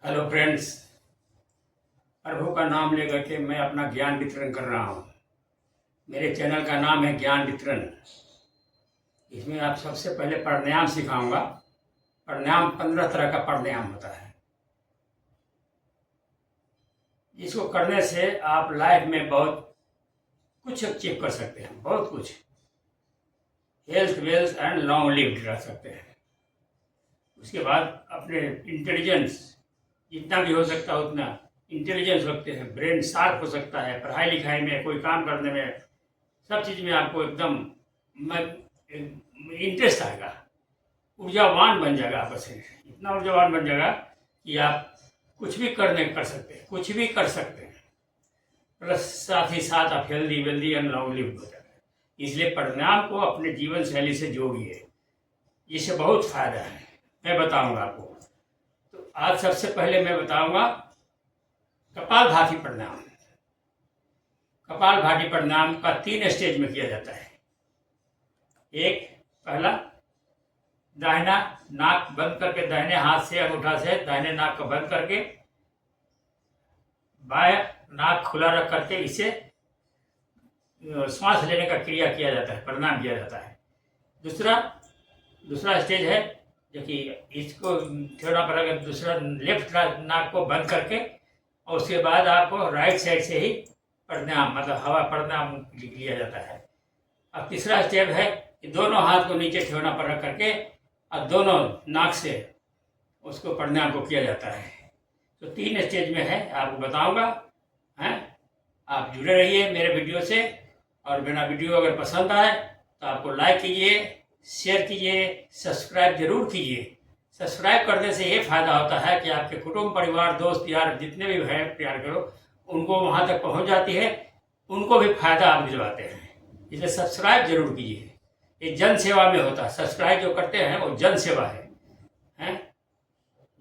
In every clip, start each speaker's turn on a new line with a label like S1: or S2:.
S1: Hello friends. प्रभु का नाम लेकर के मैं अपना ज्ञान वितरण कर रहा हूँ। मेरे चैनल का नाम है ज्ञान वितरण। इसमें आप सबसे पहले प्राणायाम सिखाऊंगा। प्राणायाम 15 तरह का प्राणायाम होता है, जिसको करने से आप लाइफ में बहुत कुछ अचीव कर सकते हैं, बहुत कुछ, health wealth and long lived रह सकते हैं। उसके बाद अपने इंटेलिजेंस जितना भी हो सकता है उतना इंटेलिजेंस रखते हैं, ब्रेन शार्प हो सकता है, पढ़ाई लिखाई में, कोई काम करने में, सब चीज़ में आपको एकदम इंटरेस्ट आएगा, ऊर्जावान बन जाएगा। आपस में इतना ऊर्जावान बन जाएगा कि आप कुछ भी कर सकते हैं, कुछ भी कर सकते हैं। प्लस साथ ही साथ आप healthy wealthy and long live हो जाएगा। इसलिए प्राणायाम को अपने जीवन शैली से जोड़िए, इससे बहुत फायदा है। मैं बताऊंगा आपको। तो आज सबसे पहले मैं बताऊंगा कपालभाति प्राणायाम। कपालभाति प्राणायाम का 3 स्टेज में किया जाता है। एक, पहला, दाहिना नाक बंद करके, दाहिने हाथ से अंगूठा से दाहिने नाक को बंद करके बाएं नाक खुला रख करके इसे श्वास लेने का क्रिया किया जाता है, प्राणायाम किया जाता है। दूसरा स्टेज है जो कि इसको थोड़ा पड़ेगा, दूसरा लेफ्ट नाक को बंद करके, और उसके बाद आपको राइट साइड से ही प्राणायाम मतलब हवा प्राणायाम लिया जाता है। अब तीसरा स्टेप है कि दोनों हाथ को नीचे ठेवना पर रख करके और दोनों नाक से उसको प्राणायाम को किया जाता है। तो 3 स्टेज में है, आपको बताऊंगा। हैं, आप जुड़े रहिए मेरे वीडियो से, और मेरा वीडियो अगर पसंद आए तो आपको लाइक कीजिए, शेयर कीजिए, सब्सक्राइब जरूर कीजिए। सब्सक्राइब करने से ये फायदा होता है कि आपके कुटुंब परिवार दोस्त यार जितने भी हैं प्यार करो, उनको वहाँ तक पहुँच जाती है, उनको भी फायदा आप दिलवाते हैं। इसलिए सब्सक्राइब जरूर कीजिए। ये जन सेवा में होता है, सब्सक्राइब जो करते हैं वो जन सेवा है,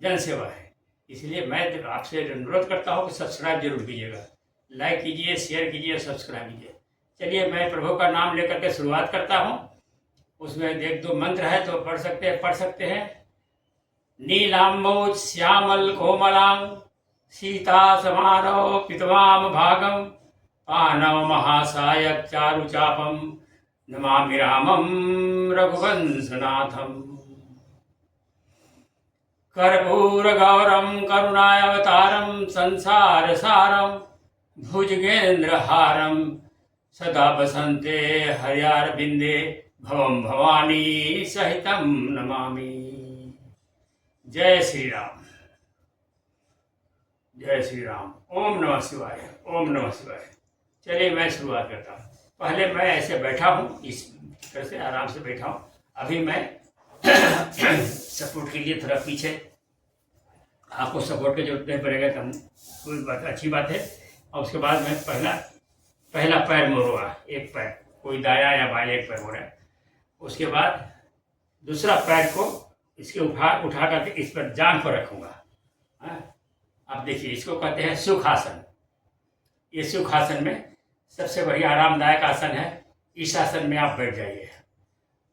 S1: जन सेवा है। इसलिए मैं आपसे अनुरोध करता हूँ कि सब्सक्राइब जरूर कीजिएगा, लाइक कीजिए, शेयर कीजिए, सब्सक्राइब कीजिए। चलिए मैं प्रभु का नाम लेकर के शुरुआत करता हूँ। उसमें 1-2 मंत्र है तो पढ़ सकते हैं। नीलाम्बोज श्यामल कोमलांग सीता समारोह पितवाम भागम पानव महासायक चारु चापम नमामि रामम रघुवंशनाथम। कर्पूर गौरम करुणावतारम संसार सारम भुजगेंद्र हारम सदा बसंते हरियारविंदे भवम भवानी सहितम नमामि। जय श्री राम, जय श्री राम। ओम नमः शिवाय, ओम नमः शिवाय। चलिए मैं शुरुआत करता हूँ। पहले मैं ऐसे बैठा हूँ, इस तरह से आराम से बैठा हूँ। अभी मैं सपोर्ट के लिए थोड़ा पीछे, आपको सपोर्ट की जरूरत नहीं पड़ेगा तो कोई बात अच्छी बात है। और उसके बाद मैं पहला पैर मोड़ूंगा, एक पैर, कोई दाया या बाया एक पैर मोड़ा। उसके बाद दूसरा पैर को इसके उठा करके इस पर जांघ पर रखूंगा। आप देखिए, इसको कहते हैं सुखासन। ये सुखासन में सबसे बढ़िया आरामदायक आसन है। इस आसन में आप बैठ जाइए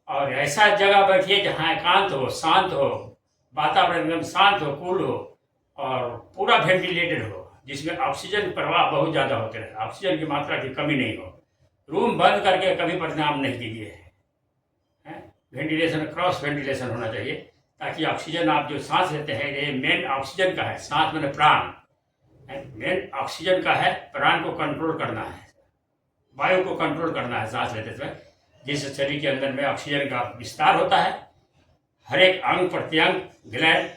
S1: और ऐसा जगह बैठिए जहाँ एकांत हो, शांत हो, वातावरण एकदम शांत हो, कूल हो और पूरा वेंटिलेटेड हो, जिसमें ऑक्सीजन प्रवाह बहुत ज़्यादा होते रहे, ऑक्सीजन की मात्रा की कमी नहीं हो। रूम बंद करके कभी प्राणायाम नहीं कीजिए। वेंटिलेशन, क्रॉस वेंटिलेशन होना चाहिए, ताकि ऑक्सीजन आप जो सांस लेते हैं, ये मेन ऑक्सीजन का है। सांस मैंने प्राण, मेन ऑक्सीजन का है। प्राण को कंट्रोल करना है, वायु को कंट्रोल करना है सांस लेते समय, जिससे शरीर के अंदर में ऑक्सीजन का विस्तार होता है। हर एक अंग प्रत्यंग, ग्लैंड,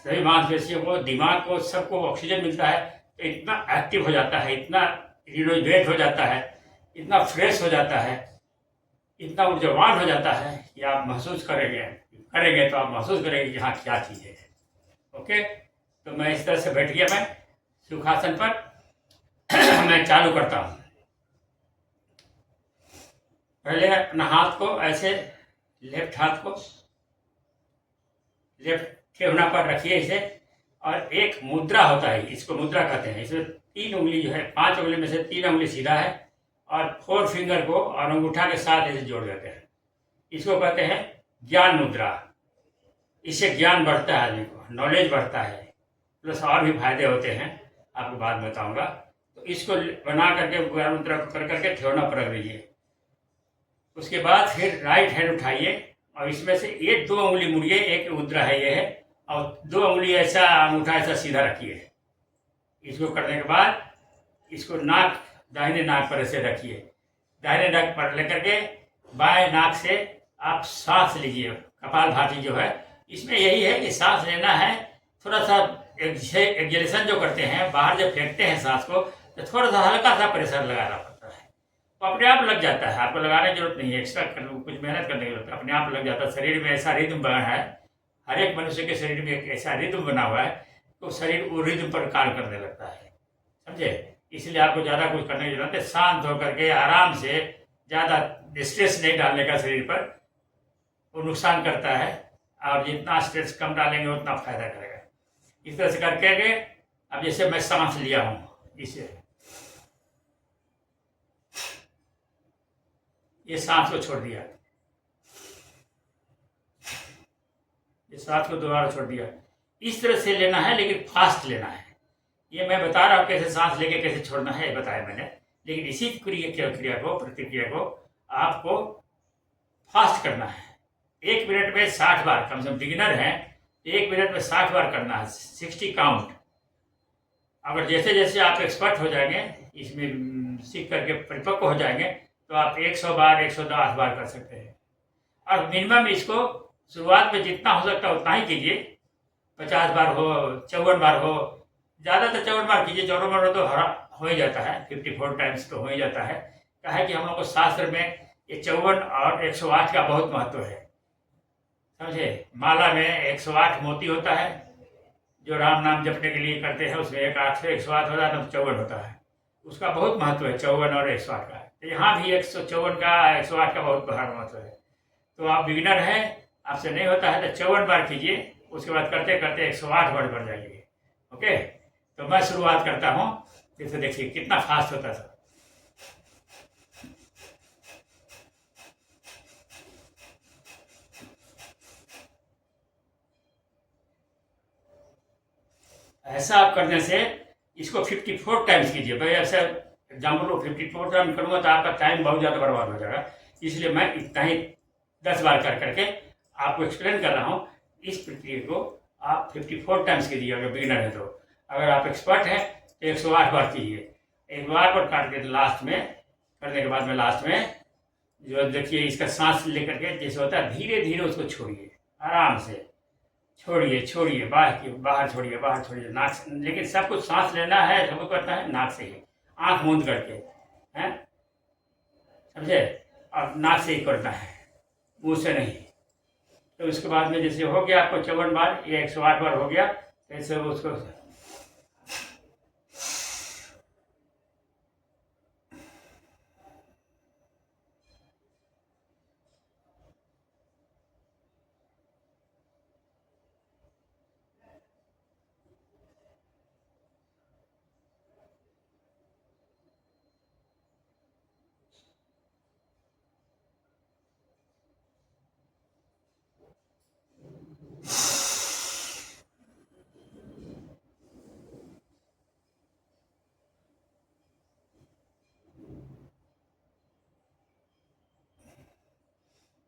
S1: सभी मांसपेशियों को, दिमाग को, सबको ऑक्सीजन मिलता है तो इतना एक्टिव हो जाता है, इतना रिनोवेट हो जाता है, इतना फ्रेश हो जाता है, इतना ऊर्जावान हो जाता है कि आप महसूस करेंगे तो आप महसूस करेंगे कि हाँ क्या चीज़ है। ओके, तो मैं इस तरह से बैठ गया, मैं सुखासन पर। मैं चालू करता हूँ। पहले अपना हाथ को ऐसे, लेफ्ट हाथ को लेफ्ट ठेवना पर रखिए इसे, और एक मुद्रा होता है, इसको मुद्रा कहते हैं। इसमें 3 उंगली जो है, 5 उंगली में से 3 उंगली सीधा है और 4 फिंगर को और अंगूठा के साथ ऐसे जोड़ देते हैं। इसको कहते हैं ज्ञान मुद्रा। इससे ज्ञान बढ़ता है, आदमी को नॉलेज बढ़ता है, प्लस और भी फायदे होते हैं, आपको बाद में बताऊंगा। तो इसको बना करके गर्म कर करके ठेवना पर रख दीजिए। उसके बाद फिर राइट हैंड उठाइए और इसमें से एक 2 उंगली मुड़िए, एक मुद्रा है ये है, और 2 उंगली ऐसा अंगूठा ऐसा सीधा रखिए। इसको करने के बाद इसको नाक, दाहिने नाक पर ऐसे रखिए। दाहिने नाक पर लेकर के बाएं नाक से आप सांस लीजिए। कपालभाति जो है इसमें यही है कि सांस लेना है, थोड़ा सा एक्सहेलेशन जो करते हैं, बाहर जब फेंकते हैं सांस को, तो थोड़ा सा हल्का सा प्रेशर लगाना पड़ता है, तो अपने आप लग जाता है। आपको लगाने की जरूरत नहीं है, एक्स्ट्रा कुछ मेहनत करने की जरूरत है, अपने आप लग जाता है। शरीर में ऐसा रिदम बना है, हर एक मनुष्य के शरीर में एक ऐसा रिदम बना हुआ है, तो शरीर वो रिदम पर कार्य करने लगता है, समझे। इसलिए आपको ज़्यादा कुछ करने की जरूरत है, शांत होकर के आराम से, ज़्यादा स्ट्रेस नहीं डालने का शरीर पर, वो नुकसान करता है। और जितना स्ट्रेस कम डालेंगे उतना फायदा करेगा। इस तरह से करके अब जैसे मैं सांस लिया हूँ, इसे ये सांस को छोड़ दिया, ये सांस को दोबारा छोड़ दिया। इस तरह से लेना है, लेकिन फास्ट लेना है। ये मैं बता रहा हूँ कैसे सांस लेके कैसे छोड़ना है, बताया मैंने। लेकिन इसी क्रिया को, प्रतिक्रिया को आपको फास्ट करना है। 1 मिनट में 60 बार, कम से कम बिगिनर है 1 मिनट में 60 बार करना है, 60 काउंट। अगर जैसे जैसे आप एक्सपर्ट हो जाएंगे, इसमें सीख करके परिपक्व हो जाएंगे, तो आप 100 बार, 110 बार कर सकते हैं। और मिनिमम इसको शुरुआत में जितना हो सकता है उतना ही कीजिए। 50 बार हो, 54 बार हो, ज़्यादातर 54 बार कीजिए। 54 बार तो हो ही जाता है, 54 टाइम्स तो हो ही जाता है। क्या है कि हम लोग को शास्त्र में ये 54 और 108 का बहुत महत्व है, समझे। माला में 108 मोती होता है, जो राम नाम जपने के लिए करते हैं, उसमें 8 से 108 होता है, तो 54 होता है। उसका बहुत महत्व है 54 और 108 का। तो यहाँ भी 154 का, 108 का बहुत बड़ा महत्व है। तो आप बिगिनर हैं, आपसे नहीं होता है तो 54 बार कीजिए। उसके बाद करते करते 108 बार बढ़ जाइए। ओके, तो मैं शुरुआत करता हूँ। जैसे देखिए कितना फास्ट होता था। ऐसा आप करने से इसको 54 टाइम्स कीजिए। भाई ऐसा एग्जाम्पल को 54 टाइम करूँगा तो आपका टाइम बहुत ज़्यादा बर्बाद हो जाएगा, इसलिए मैं इतना ही 10 बार कर करके आपको एक्सप्लेन कर रहा हूँ। इस प्रक्रिया को आप 54 टाइम्स कीजिए अगर बिगिनर है तो। अगर आप एक्सपर्ट हैं तो 108 बार कीजिए। 1 बार पर काट के लास्ट में करने के बाद में लास्ट में जो देखिए इसका सांस लेकर के जैसे होता है, धीरे धीरे उसको छोड़िए, आराम से छोड़िए, छोड़िए, बाहर छोड़िए, बाहर छोड़िए नाक से। लेकिन सब कुछ सांस लेना है, सब कुछ करना है नाक से ही, आंख मूंद करके, हैं, समझे। और नाक से ही करना है, मुंह से नहीं। तो उसके बाद में जैसे हो गया आपको 54 बार या 108 बार हो गया, ऐसे उसको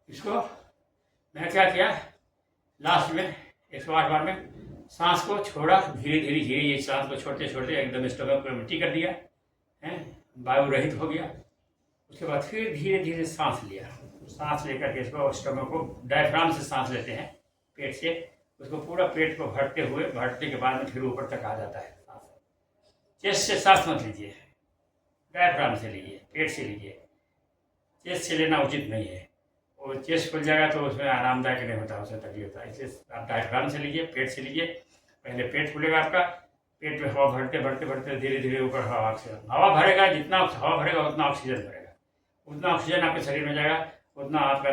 S1: इसको मैंने क्या किया, लास्ट में 108 बार में सांस को छोड़ा, धीरे धीरे धीरे ये सांस को छोड़ते छोड़ते एकदम स्टमक को मिट्टी कर दिया है, वायु रहित हो गया। उसके बाद फिर धीरे धीरे सांस लिया। सांस लेकर के इसको स्टमक को डायफ्राम से सांस लेते हैं पेट से, उसको पूरा पेट को भरते के बाद में फिर ऊपर तक आ जाता है सांस। चेस्ट से सांस मत लीजिए, डायफ्राम से लीजिए, पेट से लीजिए। चेस्ट से लेना उचित नहीं है, और चेस्ट खुल जाएगा तो उसमें आरामदायक नहीं होता, उसमें तकलीफ होता है। इसलिए आप डायफ्राम से लीजिए, पेट से लीजिए। पहले पेट खुलेगा आपका, पेट में हवा भरते भरते भरते धीरे धीरे ऊपर हवा भरेगा। जितना हवा भरेगा उतना ऑक्सीजन भरेगा, उतना ऑक्सीजन आपके शरीर में जाएगा, उतना आपका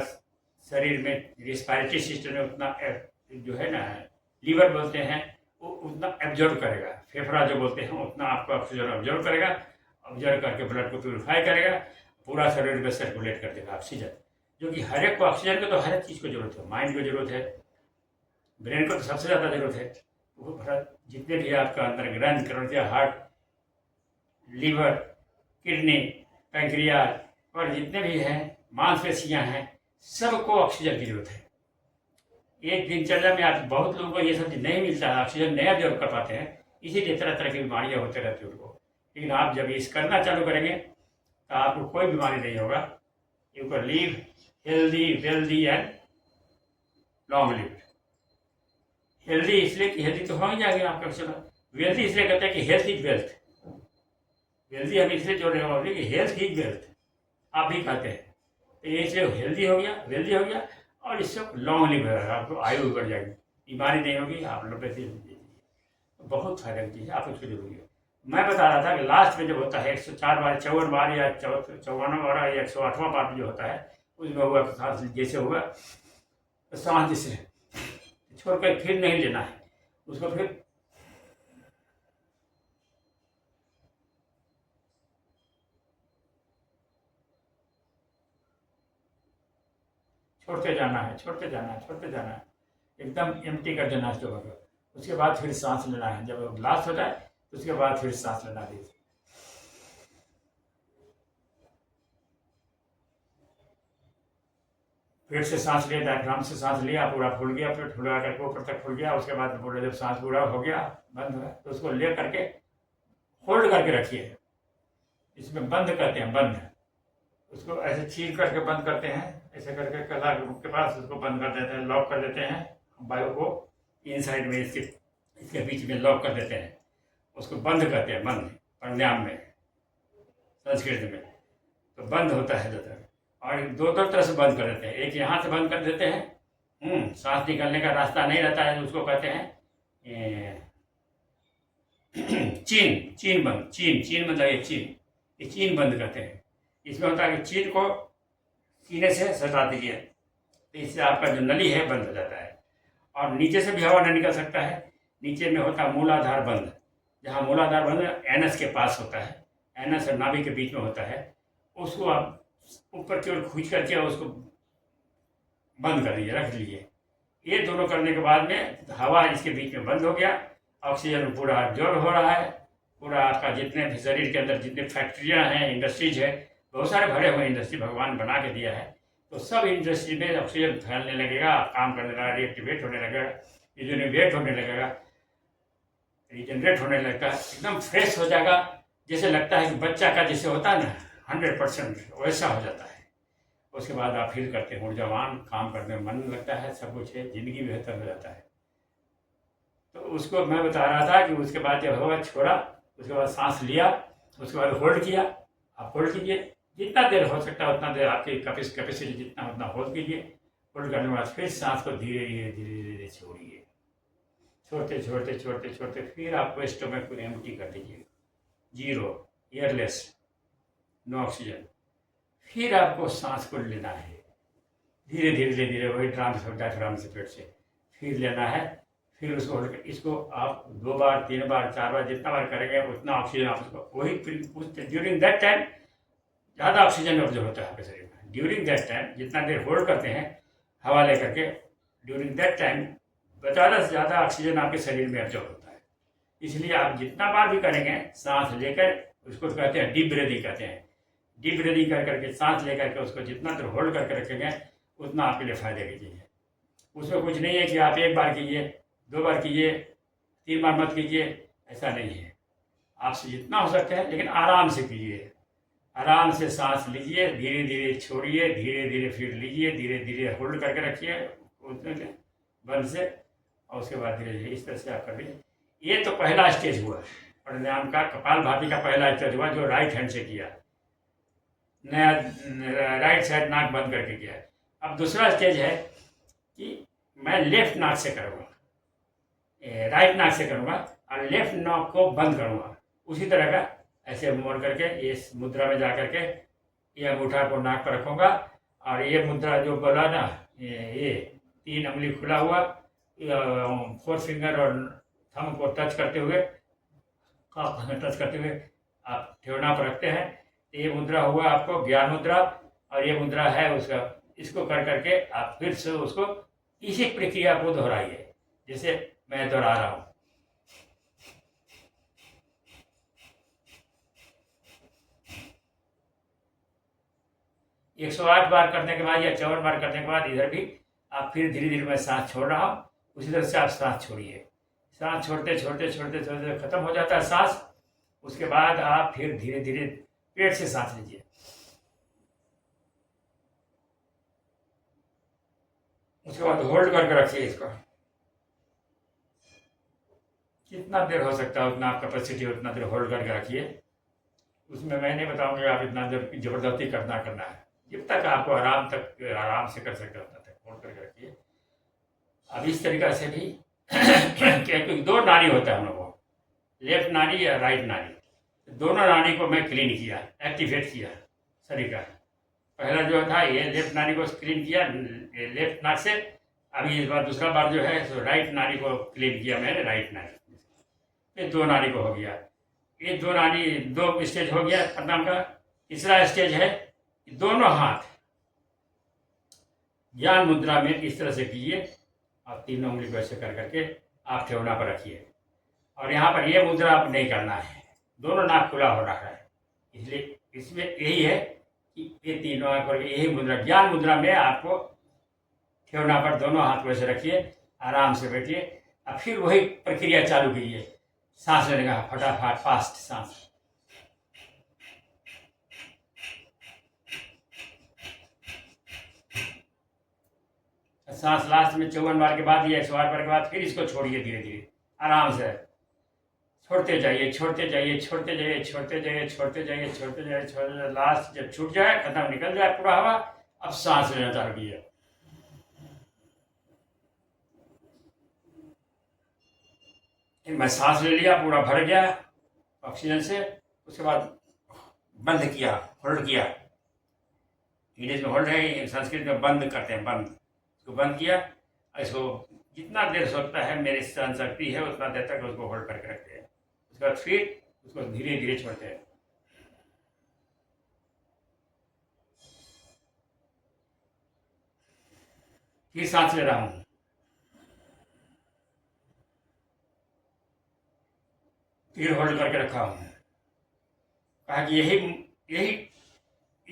S1: शरीर में रिस्पायरेटरी सिस्टम में उतना जो है ना, लीवर बोलते हैं, वो उतना एब्जॉर्व करेगा। फेफड़ा जो बोलते हैं उतना आपका ऑक्सीजन ऑब्जर्व करेगा, ऑब्जर्व करके ब्लड को प्यूरिफाई करेगा, पूरा शरीर में सर्कुलेट कर देगा ऑक्सीजन। जो कि हर एक को ऑक्सीजन को तो हर एक चीज़ को जरूरत है। माइंड को जरूरत है, ब्रेन को तो सबसे ज़्यादा जरूरत है, वो भरा, जितने भी आपका अंदर ग्रंथ करोड़िया, हार्ट, लीवर, किडनी, पैंक्रियाज और जितने भी हैं मांसपेशियां हैं, सबको ऑक्सीजन की जरूरत है। एक दिनचर्या में आप बहुत लोगों को ये सब नहीं मिलता है, ऑक्सीजन नहीं अब्जॉर्व कर पाते हैं, इसीलिए तरह तरह की बीमारियां होते रहती हैं उनको। लेकिन आप जब इस करना चालू करेंगे तो आपको कोई बीमारी नहीं होगा। You can live healthy, wealthy and long live. Healthy इसलिए कि हेल्दी तो हो ही जाएंगे आपका चला। वेल्दी इसलिए कहते हैं कि हेल्थ इज वेल्थ। वेल्दी हम इसलिए जोड़ रहे हैं कि हेल्थ इज वेल्थ, आप भी कहते हैं, तो ये इसलिए हेल्दी हो गया, वेल्दी हो गया, और इससे लॉन्ग लिव है, आपको आयु बढ़ जाएगी, बीमारी नहीं होगी, आप लोग पैसे तो बहुत फायदा की चीज़ है, आप उसको जरूरी है। मैं बता रहा था कि लास्ट में जब होता है 104 बार, 54 बार या 54वां बार या 108वां बार जो होता है, उसमें हुआ तो सांस जैसे हुआ तो सांस जैसे छोड़ कर फिर नहीं लेना है उसको, फिर छोड़ते जाना है, छोड़ते जाना है, छोड़ते जाना है, एकदम एम्प्टी कर देना है स्टोमक को। उसके बाद फिर सांस लेना है, जब लास्ट हो जाए तो उसके बाद फिर सांस लेना है। पेट से सांस लिया, डायफ्राम से सांस लिया, पूरा फूल गया, फिर फुला करके ऊपर तक फूल गया, उसके बाद पूरा जब सांस पूरा हो गया, बंद हुआ, तो उसको ले करके होल्ड करके रखिए। इसमें बंद करते हैं, बंद, उसको ऐसे चीर करके बंद करते हैं, ऐसे करके कला के पास उसको बंद कर देते हैं, लॉक कर देते हैं वायु को इनसाइड में, इसके बीच में लॉक कर देते हैं, उसको बंद करते हैं, बंद प्राणायाम में, संस्कृत में तो बंद होता है दो, और दो तरह से बंद कर देते हैं। एक यहाँ से बंद कर देते हैं, सांस निकलने का रास्ता नहीं रहता है, उसको कहते हैं चीन, चीन बंद, चीन, चीन मतलब ये चीन, ये चीन बंद करते हैं। इसमें होता है कि चीन को सीने से सटा दीजिए, तो इससे आपका जो नली है बंद हो जाता है, और नीचे से भी हवा नहीं निकल सकता है। नीचे में होता है मूलाधार बंद, जहाँ मूलाधार बंद एनस के पास होता है, एनस और नाभि के बीच में होता है, उसको आप ऊपर की ओर खींच करके उसको बंद कर दीजिए, रख लीजिए। ये दोनों करने के बाद में हवा इसके बीच में बंद हो गया, ऑक्सीजन पूरा एब्जॉर्ब हो रहा है, पूरा आपका जितने भी शरीर के अंदर जितने फैक्ट्रियाँ हैं, इंडस्ट्रीज है, बहुत सारे भरे हुए इंडस्ट्री भगवान बना के दिया है, तो सब इंडस्ट्री में ऑक्सीजन फैलने लगेगा, काम करने लगेगा, रिएक्टिवेट होने लगेगा, रिजनरेट होने लगेगा, रिजनरेट होने लगता है, एकदम फ्रेश हो जाएगा, जैसे लगता है कि बच्चा का जैसे होता है ना 100% वैसा हो जाता है। उसके बाद आप फील करते हैं ऊर्जावान, काम करने में मन लगता है, सब कुछ है, जिंदगी बेहतर हो जाता है। तो उसको मैं बता रहा था कि उसके बाद जब होगा छोड़ा, उसके बाद सांस लिया, उसके बाद होल्ड किया। आप होल्ड कीजिए, जितना देर हो सकता है उतना देर, आपकी कैपेसिटी जितना उतना होल्ड कीजिए। होल्ड करने के बाद फिर सांस को धीरे धीरे धीरे धीरे छोड़िए, छोड़ते छोड़ते छोड़ते छोड़ते फिर आपको स्टोमक को एम्प्टी कर दीजिए, जीरो, एयरलेस, नो ऑक्सीजन। फिर आपको सांस को लेना है धीरे धीरे धीरे, वही डायफ्राम से पेट से फिर लेना है, फिर उसको होल्ड कर, इसको आप 2 बार 3 बार 4 बार जितना बार करेंगे उतना ऑक्सीजन आप उसको वही फिर ड्यूरिंग दैट टाइम ज़्यादा ऑक्सीजन ऑब्जर्व होता है आपके शरीर में। ड्यूरिंग दैट टाइम जितना देर होल्ड करते हैं हवा लेकर के, ड्यूरिंग दैट टाइम ज़्यादा से ज़्यादा ऑक्सीजन आपके शरीर में ऑब्जर्व होता है। इसलिए आप जितना बार भी करेंगे सांस लेकर, उसको कहते हैं डीप ब्रीदिंग कहते हैं, डीप ब्रीदिंग कर करके सांस लेकर के उसको जितना देर होल्ड करके रखेंगे उतना आपके लिए फायदे की चीज़ है। उसमें कुछ नहीं है कि आप 1 बार कीजिए, 2 बार कीजिए, 3 बार मत कीजिए, ऐसा नहीं है। आपसे जितना हो सकता है, लेकिन आराम से कीजिए, आराम से सांस लीजिए, धीरे धीरे छोड़िए, धीरे धीरे फिर लीजिए, धीरे धीरे होल्ड करके रखिए उतने बंद से, और उसके बाद धीरे धीरे इस तरह से आप कर लीजिए। ये तो पहला स्टेज हुआ प्राणायाम का, कपालभाति का पहला स्टेज हुआ जो राइट हैंड से किया, नया राइट साइड नाक बंद करके किया। अब दूसरा स्टेज है कि मैं लेफ्ट नाक से करूँगा, राइट नाक से करूँगा और लेफ्ट नाक को बंद करूँगा, उसी तरह का ऐसे मोड़ करके इस मुद्रा में जा करके ये अंगूठा को नाक पर रखूँगा, और ये मुद्रा जो बोला ना, ये 3 उंगली खुला हुआ, 4 फिंगर और थंब को टच करते हुए, कफ में टच करते हुए आप ठेवना पर रखते हैं। ये मुद्रा हुआ आपको ज्ञान मुद्रा, और ये मुद्रा है उसका, इसको कर करके आप फिर से उसको इसी प्रक्रिया को दोहराइए जैसे मैं दोहरा रहा हूँ। 108 बार करने के बाद या 54 बार करने के बाद इधर भी आप फिर धीरे धीरे मैं सांस छोड़ रहा हूँ, उसी तरह से आप सांस छोड़िए। सांस छोड़ते छोड़ते छोड़ते छोड़ते खत्म हो जाता है सांस। उसके बाद आप फिर धीरे धीरे पेट से सांस लीजिए। उसके बाद होल्ड करके रखिए इसको। जितना देर हो सकता है उतना आप कैपेसिटी उतना देर होल्ड करके रखिए। उसमें मैं नहीं बताऊंगा आप इतना देर जबरदस्ती करना है। जब तक आपको आराम से कर सकते हो उतना तक होल्ड करके रखिए। अब इस तरीका से भी क्योंकि दो नाड़ी होता है हम लोगों को, लेफ्ट नाड़ी या राइट नाड़ी, दोनों नाड़ी को मैं क्लीन किया, एक्टिवेट किया शरीर का। पहला जो था ये लेफ्ट नाड़ी को क्लीन किया लेफ्ट नाक से, अभी इस बार दूसरा बार जो है सो राइट नाड़ी को क्लीन किया मैंने, राइट नाड़ी। ये दो नाड़ी को हो गया, ये दो नाड़ी दो स्टेज हो गया प्राणायाम का। तीसरा स्टेज है दोनों हाथ ज्ञान मुद्रा में इस तरह से कीजिए। आप तीनों उंगली को ऐसे कर करके आप ठेवना पर रखिए, और यहाँ पर ये मुद्रा आप नहीं करना है, दोनों नाक खुला हो रहा है। इसलिए इसमें यही है कि ये तीनों आँख पर यही मुद्रा, ज्ञान मुद्रा में आपको ठेवना पर दोनों हाथ को ऐसे रखिए, आराम से बैठिए। अब फिर वही प्रक्रिया चालू कीजिए, सांस लेने का फटाफट फास्ट सांस। सांस लास्ट में 54 बार के बाद या 108 बार के बाद फिर इसको छोड़िए धीरे धीरे आराम से। छोड़ते जाइए छोड़ते जाइए छोड़ते जाइए छोड़ते जाइए छोड़ते जाइए छोड़ते जाइए छोड़ते जाइए। लास्ट जब छूट जाए, खत्म, निकल जाए पूरा हवा, अब सांस लेना चालू कीजिए। मैं सांस ले लिया, पूरा भर गया ऑक्सीजन से। उसके बाद बंद किया, होल्ड किया। इंग्लिश में होल्ड है, संस्कृत में बंद करते हैं, बंद। इसको बंद किया, इसको जितना देर सोचता है मेरी सहन शक्ति है उतना देर तक उसको होल्ड करके रखते हैं। उसके बाद फिर उसको धीरे धीरे छोड़ते हैं। फिर सांस ले रहा हूँ, फिर होल्ड करके रखा हूँ। कहा कि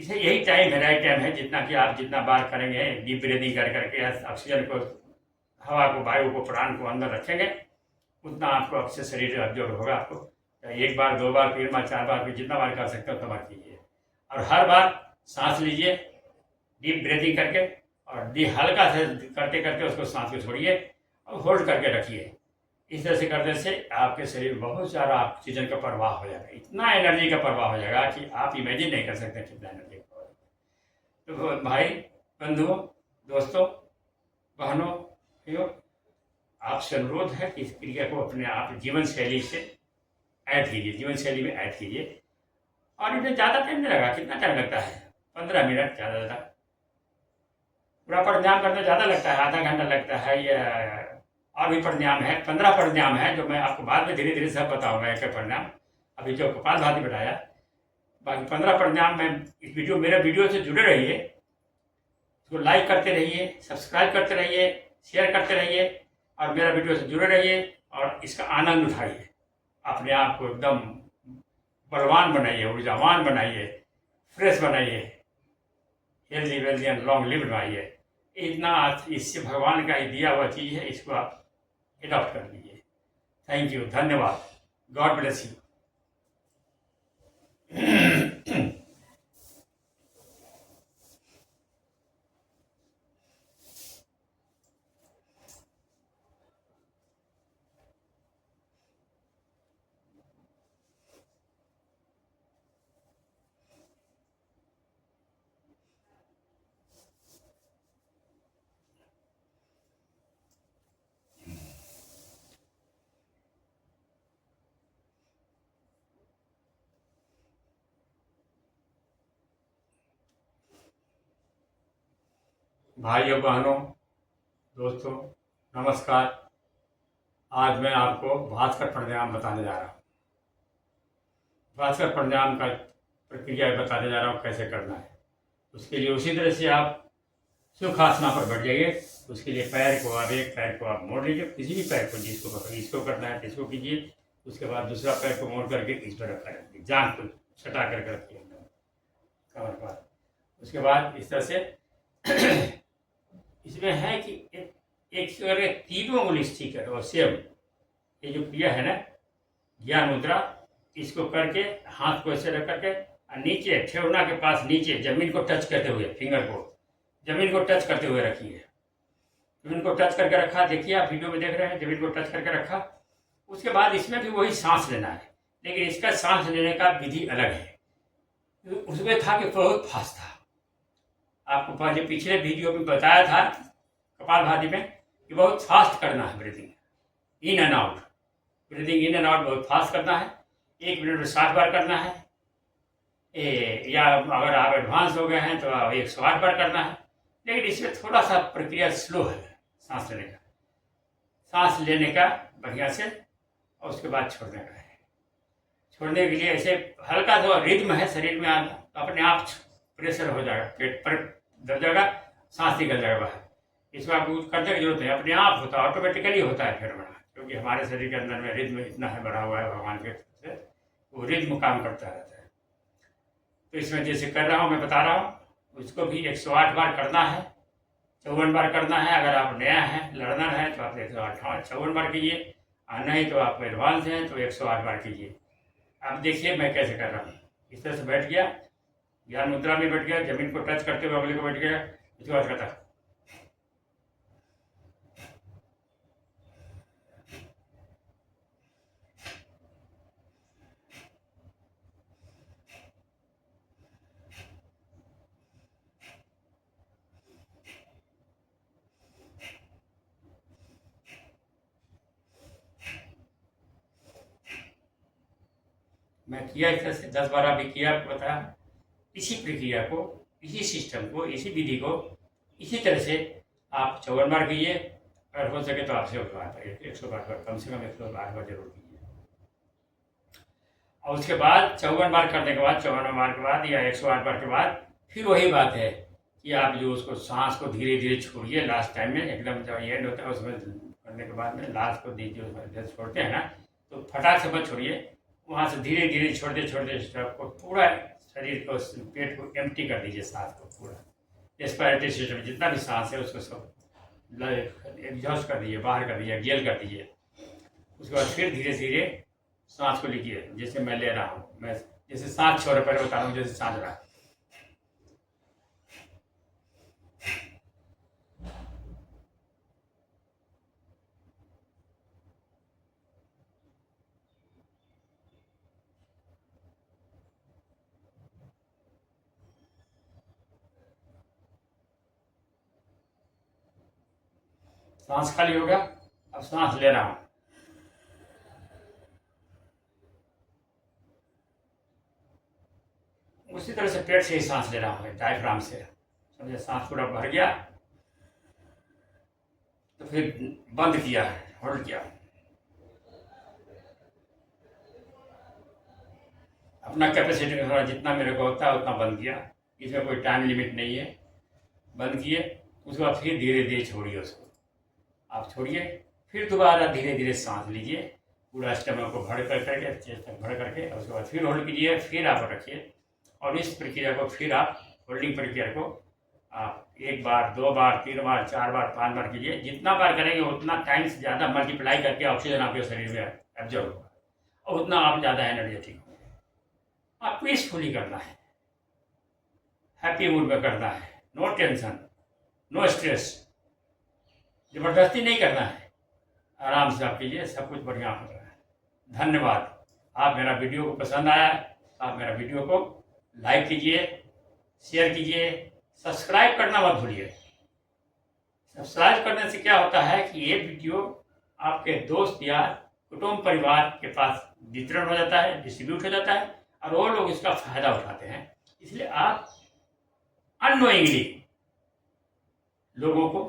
S1: यही टाइम है, राइट टाइम है, जितना कि आप जितना बार करेंगे डीप ब्रीदिंग कर करके ऑक्सीजन को, हवा को, वायु को, प्राण को अंदर रखेंगे, उतना आपको अच्छे शरीर अब्जॉर्ब होगा। आपको एक बार, दो बार, 3 बार, 4 बार, जितना बार कर सकते हो उतना बार कीजिए। और हर बार सांस लीजिए डीप ब्रीदिंग करके, और हल्का से करते करते उसको सांस को छोड़िए और होल्ड करके रखिए। इस तरह से करने से आपके शरीर में बहुत सारा ऑक्सीजन का प्रवाह हो जाएगा, इतना एनर्जी का प्रवाह हो जाएगा कि आप इमेजिन नहीं कर सकते कितना एनर्जी का प्रवाह। तो भाई, बंधुओं, दोस्तों, बहनों, भाइयों, आपसे अनुरोध है कि इस क्रिया को अपने आप जीवन शैली से ऐड कीजिए, जीवन शैली में ऐड कीजिए। और इसमें ज़्यादा टाइम नहीं लगा, कितना टाइम लगता है? 15 मिनट ज़्यादा। पूरा प्राणायाम करने ज़्यादा लगता है, आधा घंटा लगता है। या और भी प्राणायाम है, 15 प्राणायाम है जो मैं आपको बाद में धीरे धीरे सब बताऊंगा, एक प्राणायाम। अभी जो कपालभाति बताया, बाकी 15 प्राणायाम में इस वीडियो, मेरे वीडियो से जुड़े रहिए, इसको लाइक करते रहिए, सब्सक्राइब करते रहिए, शेयर करते रहिए, और मेरा वीडियो से जुड़े रहिए और इसका आनंद उठाइए। अपने आप को एकदम बलवान बनाइए, ऊर्जावान बनाइए, फ्रेश बनाइए, healthy wealthy and long live बनाइए। इतना इससे भगवान का ही दिया हुआ चीज़ है, इसको आप एडॉप्ट कर लीजिए। थैंक यू, धन्यवाद, गॉड ब्लेस यू। भाइयों, बहनों, दोस्तों, नमस्कार। आज मैं आपको भास्कर प्राणायाम बताने जा रहा हूँ। भास्कर प्राणायाम का प्रक्रिया बताने जा रहा हूँ कैसे करना है। उसके लिए उसी तरह से आप सुखासना पर बैठ जाइए। उसके लिए पैर को, आप एक पैर को आप मोड़ लीजिए, किसी भी पैर को, इसको करना है इसको कीजिए। उसके बाद दूसरा पैर को मोड़ करके इस पर रखा रखिए, जांघ को सटा करके रखिए कमर पर। उसके बाद इस तरह से इसमें है कि एक करके तीनों उंगली स्थिर करो और सेम ये जो क्रिया है ना ज्ञान मुद्रा, इसको करके हाथ को ऐसे रख करके नीचे ठेवना के पास नीचे जमीन को टच करते हुए, फिंगर को जमीन को टच करते हुए रखिए। जमीन को टच करके रखा, देखिए आप वीडियो में देख रहे हैं, जमीन को टच करके रखा। उसके बाद इसमें भी वही सांस लेना है, लेकिन इसका सांस लेने का विधि अलग है। उसमें था कि बहुत फास्ट था, आपको पहले पिछले वीडियो में बताया था कपालभाति में कि बहुत फास्ट करना है breathing, in and out. Breathing in and out बहुत फास्ट करना है, 1 मिनट में 60 बार करना है। या अगर आप एडवांस हो गए हैं तो 108 बार करना है। लेकिन इसमें थोड़ा सा प्रक्रिया स्लो है सांस लेने का। सांस लेने का बढ़िया से और उसके बाद छोड़ने का है। छोड़ने के लिए ऐसे हल्का सा रिद्म है शरीर में, तो अपने आप प्रेशर हो जाएगा, पेट पर दब जाएगा, सांस निकल जाएगा बाहर। इसमें आपको कुछ करने की जरूरत है, अपने आप होता है, ऑटोमेटिकली होता है फिर बना, क्योंकि हमारे शरीर के अंदर में रिद्म इतना है बना हुआ है भगवान के तरफ से, वो रिद्म काम करता रहता है। तो इसमें जैसे कर रहा हूँ मैं बता रहा हूँ, उसको भी 108 बार करना है, 54 बार करना है। अगर आप नया है, लर्नर है, तो आप 158 बार कीजिए, और नहीं तो आप एडवांस हैं तो 108 बार कीजिए। आप देखिए मैं कैसे कर रहा हूँ। इस तरह से बैठ गया, ज्ञान मुद्रा में बैठ गया, जमीन को टच करते हुए अगले को बैठ गया, उसके बाद करता मैं किया इस तरह से 10 बार अभी किया, आपको बताया। इसी प्रक्रिया को, इसी सिस्टम को, इसी विधि को इसी तरह से आप 54 बार कीजिए। अगर हो सके तो आपसे 108 बार, कम से कम 108 बार जरूर कीजिए। और उसके बाद 54 बार करने के बाद, 54 बार के बाद या 108 बार के बाद फिर वही बात है कि आप जो उसको सांस को धीरे धीरे छोड़िए। लास्ट टाइम में एकदम जब एंड होता है उसमें करने के बाद में लास्ट को दीजिए, उसमें छोड़ते हैं ना, तो फटाक से मत छोड़िए, वहाँ से धीरे धीरे छोड़ते छोड़ते आपको पूरा शरीर को, पेट को एम्प्टी कर दीजिए, सांस को पूरा रेस्पिरेटरी सिस्टम जितना भी सांस है उसको सब एग्जॉस्ट कर दीजिए, बाहर कर दीजिए, गेल कर दीजिए। उसके बाद फिर धीरे धीरे सांस को लीजिए, जैसे मैं ले रहा हूँ, मैं जैसे सांस छोड़ पर बता रहा हूँ, जैसे सांस रहा। सांस खाली हो गया, अब सांस ले रहा हूँ। उसी तरह से पेट से ही सांस ले रहा हूँ, डायफ्राम से, समझे। सांस पूरा भर गया तो फिर बंद किया, होल्ड किया, अपना कैपेसिटी के थोड़ा जितना मेरे को होता है उतना बंद किया। इसमें कोई टाइम लिमिट नहीं है। बंद किए, उसके बाद फिर धीरे धीरे छोड़िए उसको, आप छोड़िए, फिर दोबारा धीरे धीरे सांस लीजिए, पूरा स्टमक को भर करके, चेस्ट तक भर करके, उसके बाद फिर होल्ड कीजिए, फिर आप रखिए। और इस प्रक्रिया को फिर आप होल्डिंग प्रक्रिया को आप 1 बार, 2 बार, 3 बार, 4 बार, 5 बार कीजिए। जितना बार करेंगे उतना टाइम से ज़्यादा मल्टीप्लाई करके ऑक्सीजन आपके शरीर में एब्जॉर्ब होगा और उतना आप ज़्यादा एनर्जेटिक होंगे। आप पीसफुली करना है, हैप्पी मूड में करना है, नो टेंशन, नो स्ट्रेस, जबरदस्ती नहीं करना है, आराम से आप कीजिए, सब कुछ बढ़िया हो रहा है। धन्यवाद। आप मेरा वीडियो को पसंद आया, आप मेरा वीडियो को लाइक कीजिए, शेयर कीजिए, सब्सक्राइब करना मत भूलिए। सब्सक्राइब करने से क्या होता है कि ये वीडियो आपके दोस्त या कुटुंब परिवार के पास वितरण हो जाता है, डिस्ट्रीब्यूट हो जाता है, और वो लोग इसका फायदा उठाते हैं। इसलिए आप अननोइंगली लोगों को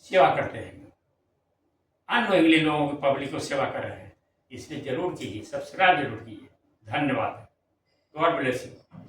S1: सेवा करते हैं, अननोइंगली लोगों को, पब्लिक को सेवा कर रहे हैं। इसलिए जरूर कीजिए, सब्सक्राइब जरूर कीजिए। धन्यवाद। God bless you.